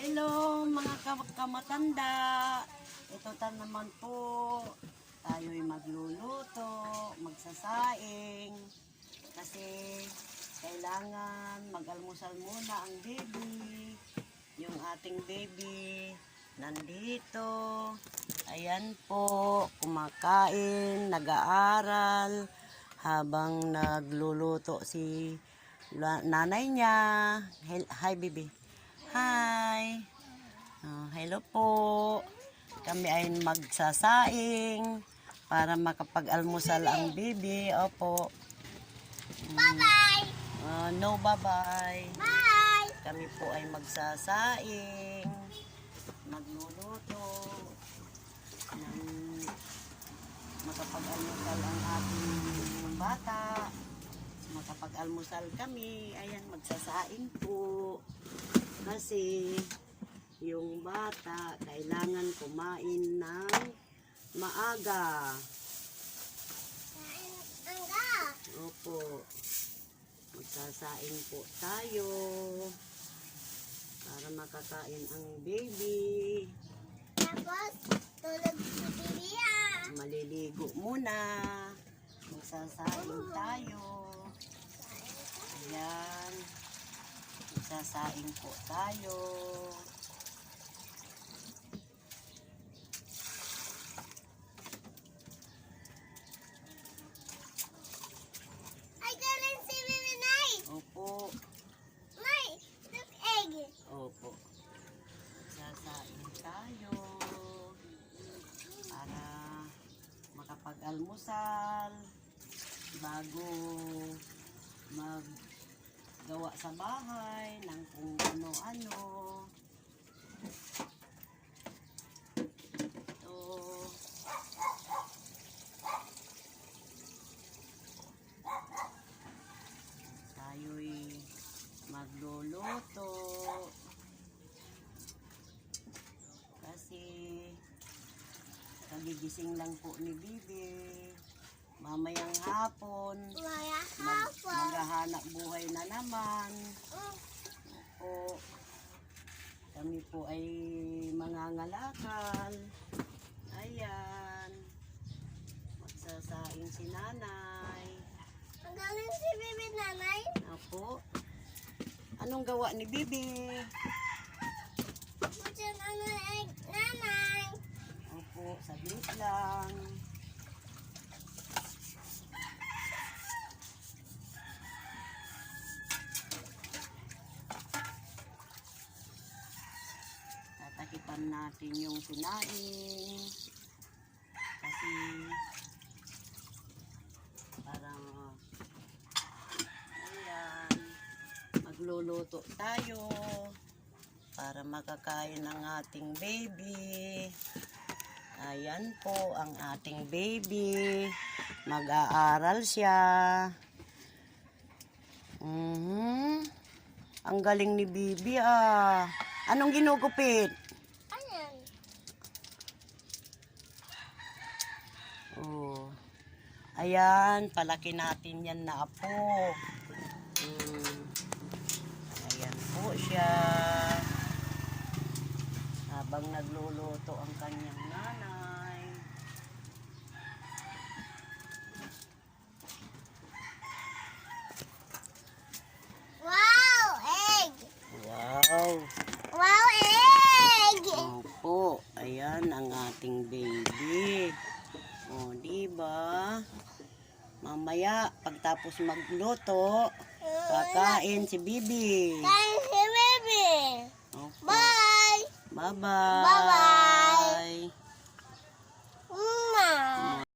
Hello mga kamatanda. Ito naman po. Tayo'y magluluto, magsasaing. Kasi kailangan mag-almusal muna ang baby. Yung ating baby nandito. Ayan po, kumakain, nag-aaral habang nagluluto si nanay niya. Hi baby. Hi. Hello po. Kami ay magsasaing para makapag-almusal ang baby. Opo. Bye-bye. No, bye-bye. Bye. Kami po ay magsasaing. Magluluto. Makapag-almusal ang ating bata. Makapag-almusal kami. Ayan, magsasaing po. Kasi yung bata kailangan kumain ng maaga. Angga. Opo. Magsasaing po tayo para makakain ang baby. Tapos, tulog si Bibiya. Maliligo muna. Magsasaing tayo. Ayan. Magsasaing po tayo. Ay, galing si Bibi Nay. Opo. Nay, look egg. Opo. Magsasaing tayo para makapag-almusal bago maggawa sa bahay ng kung ano-ano. Ito. Tayo'y magluluto kasi kagigising lang po ni Bibi. Mamayang hapon Maya hapon. maghahanap buhay na naman. Opo. Kami po ay mangangalakal. Ayan. Magsasaing si nanay. Ang galing si Bibi Nanay. Opo. Anong gawa ni Bibi? Bukan ano egg, Nanay. Opo, saglit lang. Tatakipan natin yung sinaing. Kasi parang ayan, magluluto tayo para makakain ng ating baby. Ayan po ang ating baby. Mag-aaral siya. Ang galing ni Bibi ah. Anong ginugupit? Ayan. Oh. Ayan, palaki natin yan na apo. Ayan po siya. Habang nagluluto ang kanyang nanay. Wow, egg. Wow! Wow, egg. Opo, ayan ang ating baby. O, diba? Mamaya, pagtapos magluto, kakain si Bibi. Kain si Bibi. Opo. Bye. Bye-bye. Bye-bye.